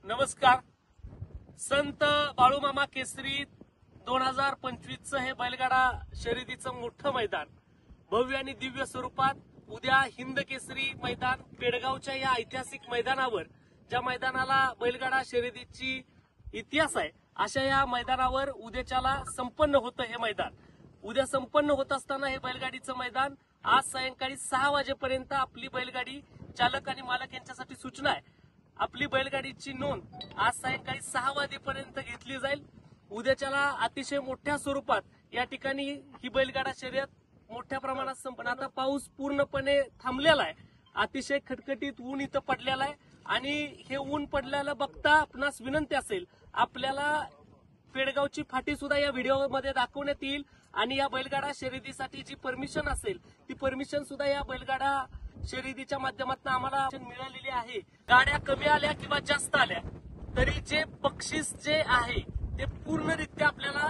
नमस्कार. संत बाळूमामा केसरी 2025चं हे बैलगाडा शर्यतीचं मोठं मैदान भव्य आणि दिव्य स्वरूपात उद्या हिंद केसरी मैदान पेडगावच्या या ऐतिहासिक मैदानावर, ज्या मैदानाला बैलगाडा शर्यतीची इतिहास आहे, अशा या मैदानावर उद्याच्याला संपन्न होतं हे मैदान. उद्या संपन्न होत असताना हे बैलगाडीचं मैदान आज सायंकाळी 6 वाजेपर्यंत आपली बैलगाडी चालक आणि मालक यांच्यासाठी सूचना आहे. आपली बैलगाडीची नोंद आज सायंकाळी 6 वाजेपर्यंत घेतली जाईल. उद्याच्याला अतिशय मोठ्या स्वरूपात या ठिकाणी ही बैलगाडा शर्यत मोठ्या प्रमाणात संपन्न. आता पाऊस पूर्णपणे थांबलेला आहे. अतिशय खटखटीत ऊन इथं पडलेला आहे आणि हे ऊन पडल्याला बघता आपणास विनंती असेल, आपल्याला पेडगावची फाटी सुद्धा या व्हिडिओमध्ये दाखवण्यात येईल आणि या बैलगाडा शर्यतीसाठी जी परमिशन असेल ती परमिशन सुद्धा या बैलगाडा शर्यतीच्या माध्यमातून आम्हाला मिळालेली आहे. गाड्या कमी आल्या किंवा जास्त आल्या तरी जे बक्षीस जे आहे ते पूर्णरित्या आपल्याला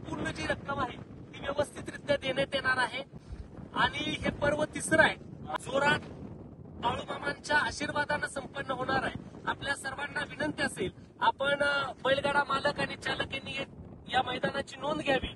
पूर्ण जी रक्कम आहे ती व्यवस्थितरित्या देण्यात येणार आहे. आणि हे पर्व तिसरं आहे, जोरात बाळूमामांच्या आशीर्वादानं संपन्न होणार आहे. आपल्या सर्वांना विनंती असेल, आपण बैलगाडा मालक आणि चालक यांनी या मैदानाची नोंद घ्यावी.